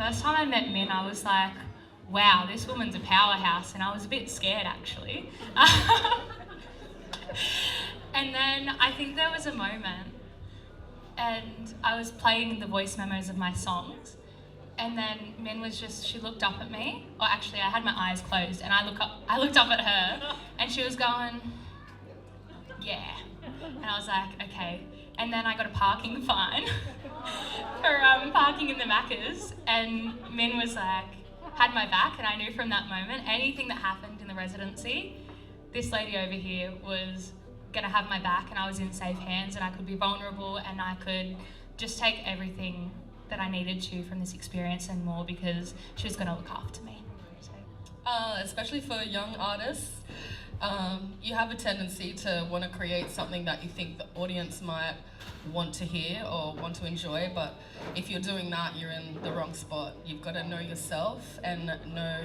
First time I met Min, I was like, wow, this woman's a powerhouse, and I was a bit scared actually. And then I think there was a moment, and I was playing the voice memos of my songs, and then Min was just, she looked up at me, or actually I had my eyes closed, and I looked up at her, and she was going, yeah. And I was like, okay. And then I got a parking fine for parking in the Maccas, and Min was like, had my back, and I knew from that moment, anything that happened in the residency, this lady over here was gonna have my back, and I was in safe hands, and I could be vulnerable, and I could just take everything that I needed to from this experience and more, because she was gonna look after me. So. Especially for young artists, you have a tendency to want to create something that you think the audience might want to hear or want to enjoy, but if you're doing that, you're in the wrong spot. You've got to know yourself and know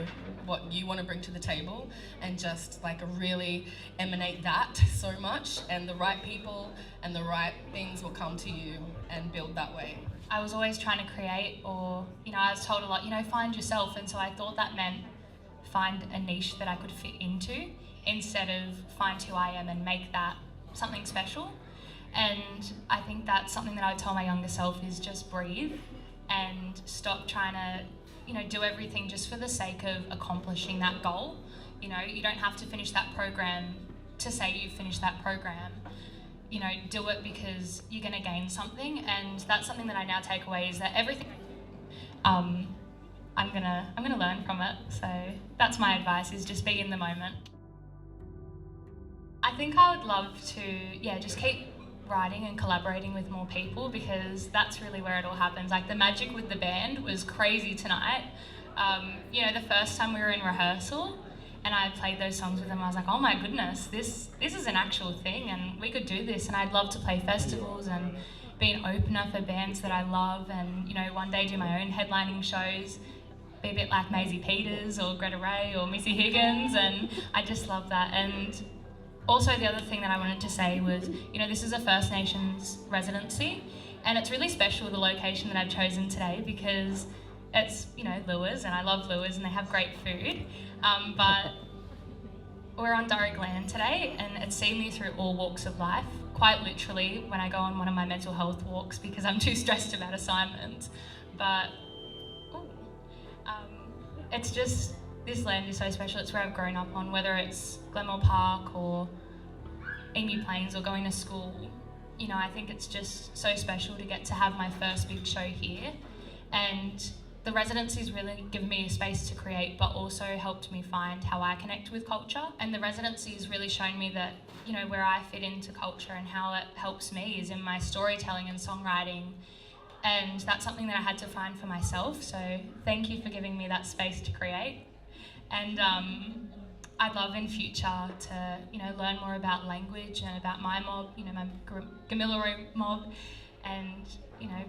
what you want to bring to the table, and just like really emanate that so much, and the right people and the right things will come to you and build that way. I was always trying to create, or, I was told a lot, find yourself, and so I thought that meant find a niche that I could fit into, instead of find who I am and make that something special. And I think that's something that I would tell my younger self, is just breathe and stop trying to, do everything just for the sake of accomplishing that goal. You don't have to finish that program to say you finished that program. Do it because you're going to gain something, and that's something that I now take away, is that everything I'm gonna learn from it. So that's my advice, is just be in the moment. I think I would love to, just keep writing and collaborating with more people, because that's really where it all happens. Like, the magic with the band was crazy tonight. The first time we were in rehearsal and I played those songs with them, I was like, oh my goodness, this is an actual thing, and we could do this, and I'd love to play festivals and be an opener for bands that I love, and one day do my own headlining shows, be a bit like Maisie Peters or Greta Ray or Missy Higgins, and I just love that. And also, the other thing that I wanted to say was, this is a First Nations residency, and it's really special, the location that I've chosen today, because it's, Luas, and I love Luas, and they have great food, but we're on Doric land today, and it's seen me through all walks of life, quite literally, when I go on one of my mental health walks, because I'm too stressed about assignments. But it's just, this land is so special. It's where I've grown up on, whether it's Glenmore Park or Emu Plains or going to school. I think it's just so special to get to have my first big show here. And the residency's really given me a space to create, but also helped me find how I connect with culture. And the residency's really shown me that, where I fit into culture and how it helps me is in my storytelling and songwriting. And that's something that I had to find for myself. So thank you for giving me that space to create. And I'd love in future to, learn more about language and about my mob, my Gamilaroi mob, and,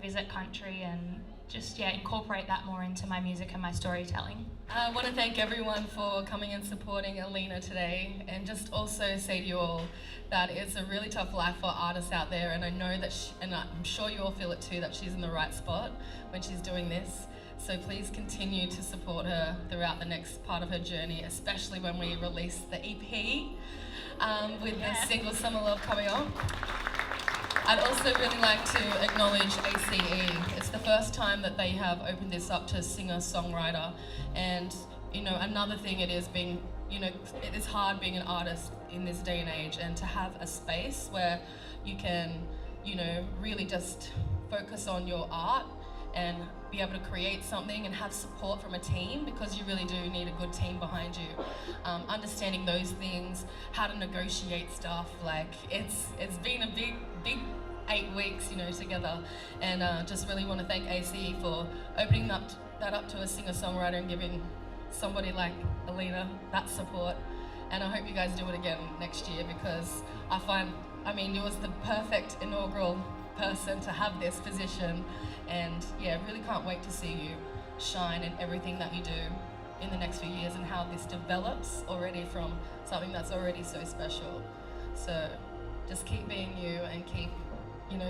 visit country and just, incorporate that more into my music and my storytelling. I want to thank everyone for coming and supporting Alina today, and just also say to you all that it's a really tough life for artists out there, and I know that, and I'm sure you all feel it too, that she's in the right spot when she's doing this. So please continue to support her throughout the next part of her journey, especially when we release the EP with the single Summer Love coming up. I'd also really like to acknowledge ACE. It's the first time that they have opened this up to singer-songwriter, and another thing it is being, it is hard being an artist in this day and age, and to have a space where you can, really just focus on your art and be able to create something and have support from a team, because you really do need a good team behind you. Understanding those things, how to negotiate stuff, like it's been a big 8 weeks, together, and just really want to thank ACE for opening that up to a singer-songwriter and giving somebody like Alina that support. And I hope you guys do it again next year, because you was the perfect inaugural person to have this position, and really can't wait to see you shine in everything that you do in the next few years, and how this develops already from something that's already so special. So just keep being you, and keep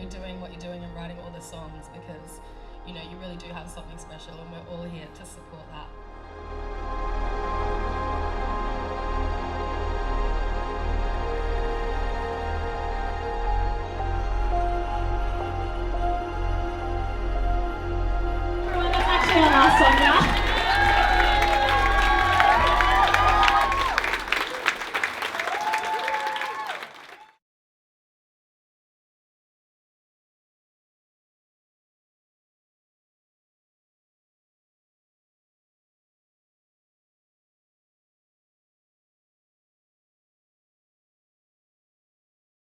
doing what you're doing and writing all the songs, because you know, you really do have something special, and we're all here to support that.